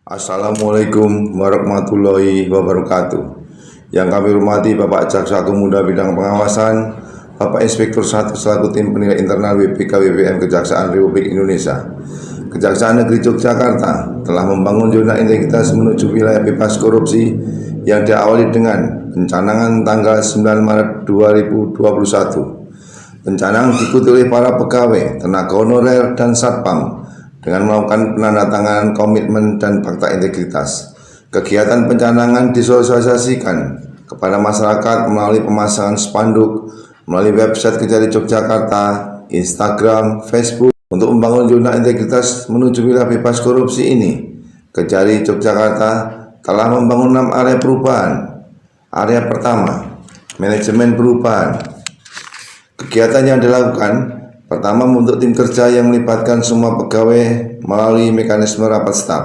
Assalamualaikum warahmatullahi wabarakatuh. Yang kami hormati Bapak Jaksa Agung Muda Bidang Pengawasan, Bapak Inspektur 1 selaku tim penilai internal WPK WPM Kejaksaan Republik Indonesia. Kejaksaan Negeri Yogyakarta telah membangun zona integritas menuju wilayah bebas korupsi yang diawali dengan pencanangan tanggal 9 Maret 2021. Pencanangan diikuti oleh para pegawai, tenaga honorer, dan satpam dengan melakukan penandatanganan komitmen dan fakta integritas. Kegiatan pencanangan disosialisasikan kepada masyarakat melalui pemasangan spanduk melalui website Kejari Yogyakarta, Instagram, Facebook. Untuk membangun zona integritas menuju wilayah bebas korupsi ini, Kejari Yogyakarta telah membangun 6 area perubahan. Area pertama, manajemen perubahan. Kegiatan yang dilakukan pertama, membentuk tim kerja yang melibatkan semua pegawai melalui mekanisme rapat staf.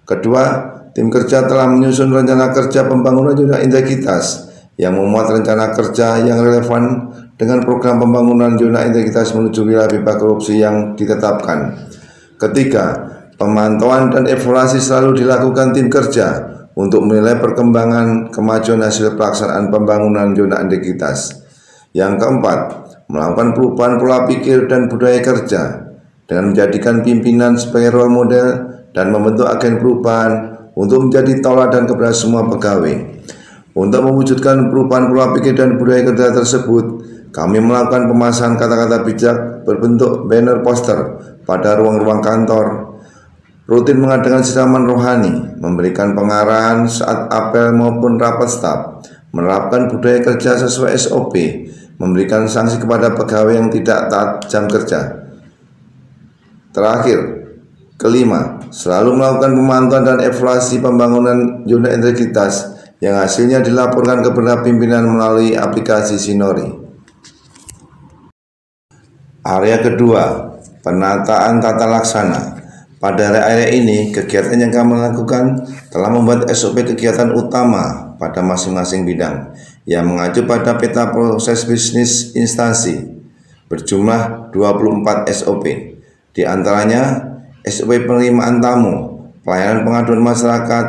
Kedua, tim kerja telah menyusun rencana kerja pembangunan zona integritas yang memuat rencana kerja yang relevan dengan program pembangunan zona integritas menuju wilayah bebas korupsi yang ditetapkan. Ketiga, pemantauan dan evaluasi selalu dilakukan tim kerja untuk menilai perkembangan kemajuan hasil pelaksanaan pembangunan zona integritas. Yang keempat, melakukan perubahan pola pikir dan budaya kerja dengan menjadikan pimpinan sebagai role model dan membentuk agen perubahan untuk menjadi tauladan kepada semua pegawai. Untuk mewujudkan perubahan pola pikir dan budaya kerja tersebut, kami melakukan pemasangan kata-kata bijak berbentuk banner poster pada ruang-ruang kantor, rutin mengadakan siraman rohani, memberikan pengarahan saat apel maupun rapat staf, menerapkan budaya kerja sesuai SOP, memberikan sanksi kepada pegawai yang tidak taat jam kerja. Terakhir, kelima, selalu melakukan pemantauan dan evaluasi pembangunan zona integritas yang hasilnya dilaporkan kepada pimpinan melalui aplikasi Sinori. Area kedua, penataan tata laksana. Pada area ini, kegiatan yang kami lakukan telah membuat SOP kegiatan utama pada masing-masing bidang yang mengacu pada peta proses bisnis instansi berjumlah 24 SOP. Di antaranya SOP penerimaan tamu, pelayanan pengaduan masyarakat,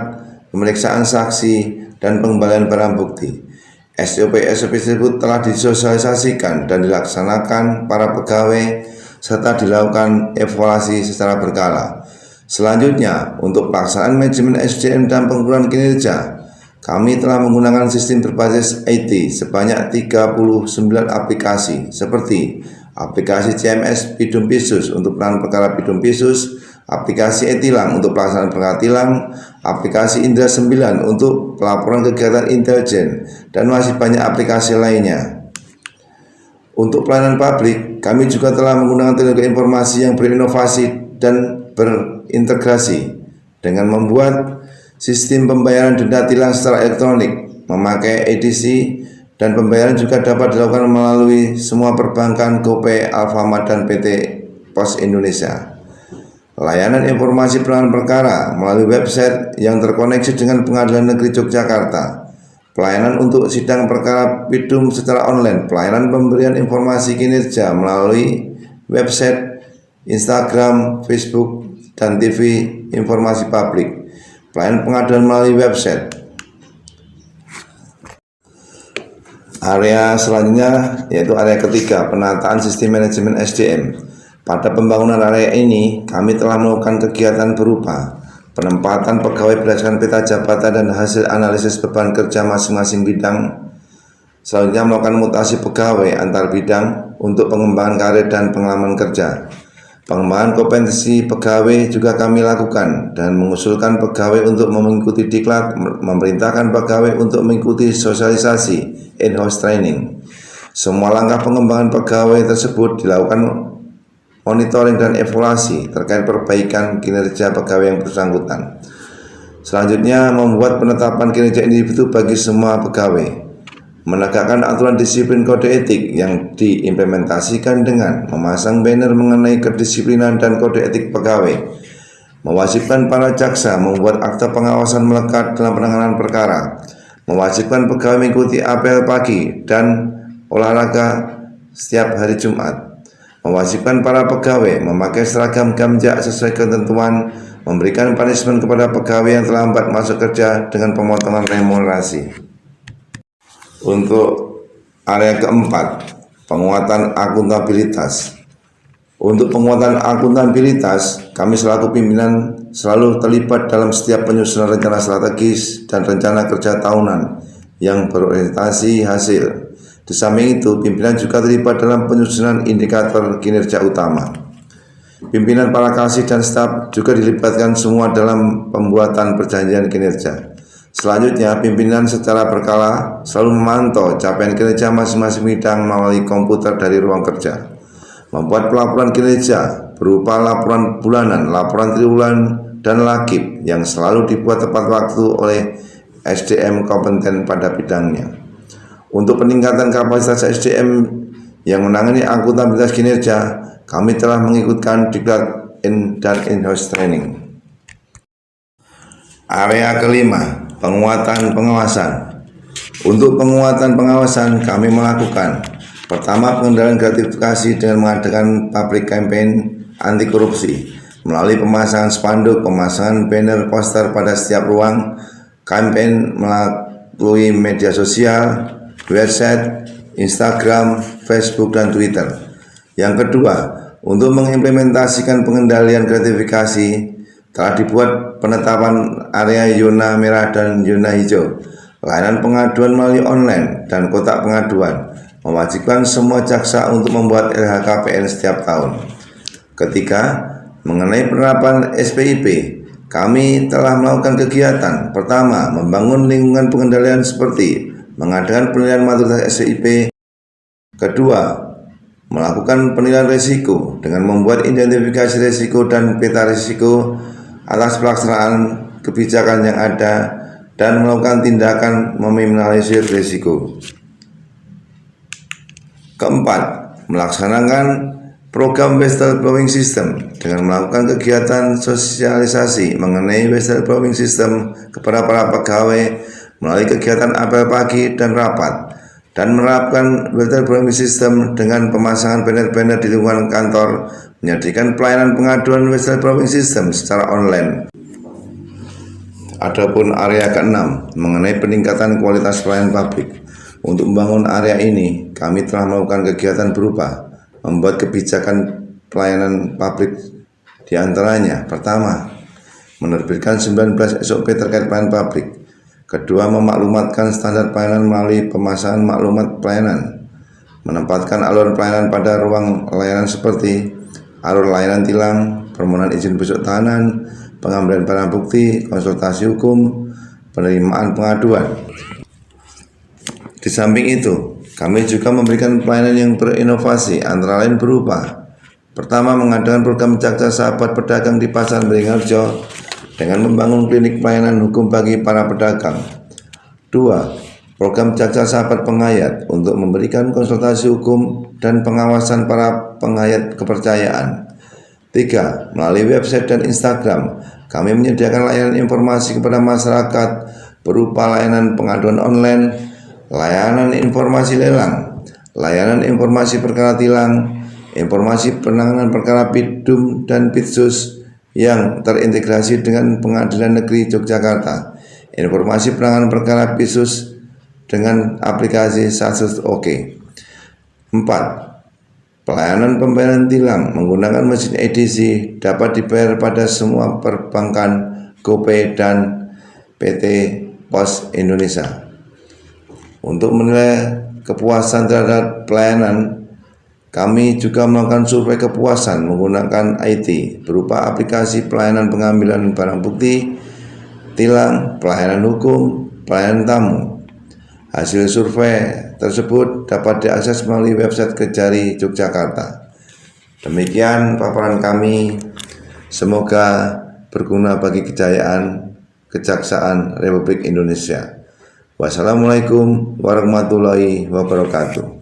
pemeriksaan saksi, dan pengembalian barang bukti. SOP tersebut telah disosialisasikan dan dilaksanakan para pegawai serta dilakukan evaluasi secara berkala. Selanjutnya, untuk pelaksanaan manajemen SDM dan pengukuran kinerja, kami telah menggunakan sistem berbasis IT sebanyak 39 aplikasi seperti aplikasi CMS Bidum Pisus untuk penanganan perkara Bidum Pisus, aplikasi e-tilang untuk pelaksanaan perkara tilang, aplikasi Indra 9 untuk pelaporan kegiatan intelijen, dan masih banyak aplikasi lainnya. Untuk pelayanan publik, kami juga telah menggunakan teknologi informasi yang berinovasi dan berintegrasi dengan membuat sistem pembayaran denda tilang secara elektronik, memakai edisi, dan pembayaran juga dapat dilakukan melalui semua perbankan, GoPay, Alfamart, dan PT Pos Indonesia. Layanan informasi penanganan perkara melalui website yang terkoneksi dengan Pengadilan Negeri Yogyakarta. Pelayanan untuk sidang perkara Bidum secara online, pelayanan pemberian informasi kinerja melalui website, Instagram, Facebook, dan TV informasi publik, pelayanan pengaduan melalui website. Area selanjutnya yaitu area ketiga, penataan sistem manajemen SDM. Pada pembangunan area ini, kami telah melakukan kegiatan berupa penempatan pegawai berdasarkan peta jabatan dan hasil analisis beban kerja masing-masing bidang. Selanjutnya, melakukan mutasi pegawai antar bidang untuk pengembangan karir dan pengalaman kerja. Pengembangan kompetensi pegawai juga kami lakukan dan mengusulkan pegawai untuk mengikuti diklat, memerintahkan pegawai untuk mengikuti sosialisasi in-house training. Semua langkah pengembangan pegawai tersebut dilakukan monitoring dan evaluasi terkait perbaikan kinerja pegawai yang bersangkutan. Selanjutnya, membuat penetapan kinerja individu bagi semua pegawai. Menegakkan aturan disiplin kode etik yang diimplementasikan dengan memasang banner mengenai kedisiplinan dan kode etik pegawai. Mewajibkan para jaksa membuat akta pengawasan melekat dalam penanganan perkara. Mewajibkan pegawai mengikuti apel pagi dan olahraga setiap hari Jumat. Mewajibkan para pegawai memakai seragam gamjak sesuai ketentuan memberikan punishment kepada pegawai yang terlambat masuk kerja dengan pemotongan remunerasi. Untuk area keempat, penguatan akuntabilitas. Untuk penguatan akuntabilitas, kami selaku pimpinan selalu terlibat dalam setiap penyusunan rencana strategis dan rencana kerja tahunan yang berorientasi hasil. Di samping itu, pimpinan juga terlibat dalam penyusunan indikator kinerja utama. Pimpinan, para kasih dan staf juga dilibatkan semua dalam pembuatan perjanjian kinerja. Selanjutnya, pimpinan secara berkala selalu memantau capaian kinerja masing-masing bidang melalui komputer dari ruang kerja. Membuat pelaporan kinerja berupa laporan bulanan, laporan triwulan, dan lakib yang selalu dibuat tepat waktu oleh SDM kompeten pada bidangnya. Untuk peningkatan kapasitas SDM yang menangani akuntabilitas kinerja, kami telah mengikutkan diklat dan in-house training. Area kelima, penguatan pengawasan. Untuk penguatan pengawasan, kami melakukan: pertama, pengendalian gratifikasi dengan mengadakan public campaign anti korupsi melalui pemasangan spanduk, pemasangan banner poster pada setiap ruang, campaign melalui media sosial, website, Instagram, Facebook, dan Twitter. Yang kedua, untuk mengimplementasikan pengendalian gratifikasi, telah dibuat penetapan area zona merah dan zona hijau, layanan pengaduan melalui online, dan kotak pengaduan, mewajibkan semua jaksa untuk membuat LHKPN setiap tahun. Ketiga, mengenai penerapan SPIP, kami telah melakukan kegiatan. Pertama, membangun lingkungan pengendalian seperti mengadakan penilaian maturitas SPIP. Kedua, melakukan penilaian risiko dengan membuat identifikasi risiko dan peta risiko atas pelaksanaan kebijakan yang ada dan melakukan tindakan meminimalisir risiko. Keempat, melaksanakan program whistleblowing system dengan melakukan kegiatan sosialisasi mengenai whistleblowing system kepada para pegawai melalui kegiatan apel pagi dan rapat, dan menerapkan whistleblowing system dengan pemasangan banner-banner di lingkungan kantor, menyajikan pelayanan pengaduan whistleblowing system secara online. Adapun area ke-6 mengenai peningkatan kualitas pelayanan publik. Untuk membangun area ini, kami telah melakukan kegiatan berupa membuat kebijakan pelayanan publik, diantaranya: pertama, menerbitkan 19 SOP terkait pelayanan publik. Kedua, memaklumatkan standar pelayanan melalui pemasangan maklumat pelayanan, menempatkan alur pelayanan pada ruang layanan seperti alur layanan tilang, permohonan izin besok tahanan, pengambilan barang bukti, konsultasi hukum, penerimaan pengaduan. Di samping itu, kami juga memberikan pelayanan yang berinovasi, antara lain berupa: pertama, mengadakan program Jaksa Sahabat Pedagang di Pasar Beringharjo dengan membangun klinik pelayanan hukum bagi para pedagang. Dua, program Jaksa Sahabat Penghayat untuk memberikan konsultasi hukum dan pengawasan para penghayat kepercayaan. Tiga, melalui website dan Instagram, kami menyediakan layanan informasi kepada masyarakat berupa layanan pengaduan online, layanan informasi lelang, layanan informasi perkara tilang, informasi penanganan perkara PIDDUM dan PIDSUS yang terintegrasi dengan Pengadilan Negeri Yogyakarta, informasi penanganan perkara PIDSUS dengan aplikasi Satsus OK. 4. Pelayanan pembayaran tilang menggunakan mesin edisi dapat dibayar pada semua perbankan, GoPay, dan PT Pos Indonesia. Untuk menilai kepuasan terhadap pelayanan, kami juga melakukan survei kepuasan menggunakan IT berupa aplikasi pelayanan pengambilan barang bukti, tilang, pelayanan hukum, pelayanan tamu. Hasil survei tersebut dapat diakses melalui website Kejari Yogyakarta. Demikian paparan kami, semoga berguna bagi kejayaan Kejaksaan Republik Indonesia. Wassalamualaikum warahmatullahi wabarakatuh.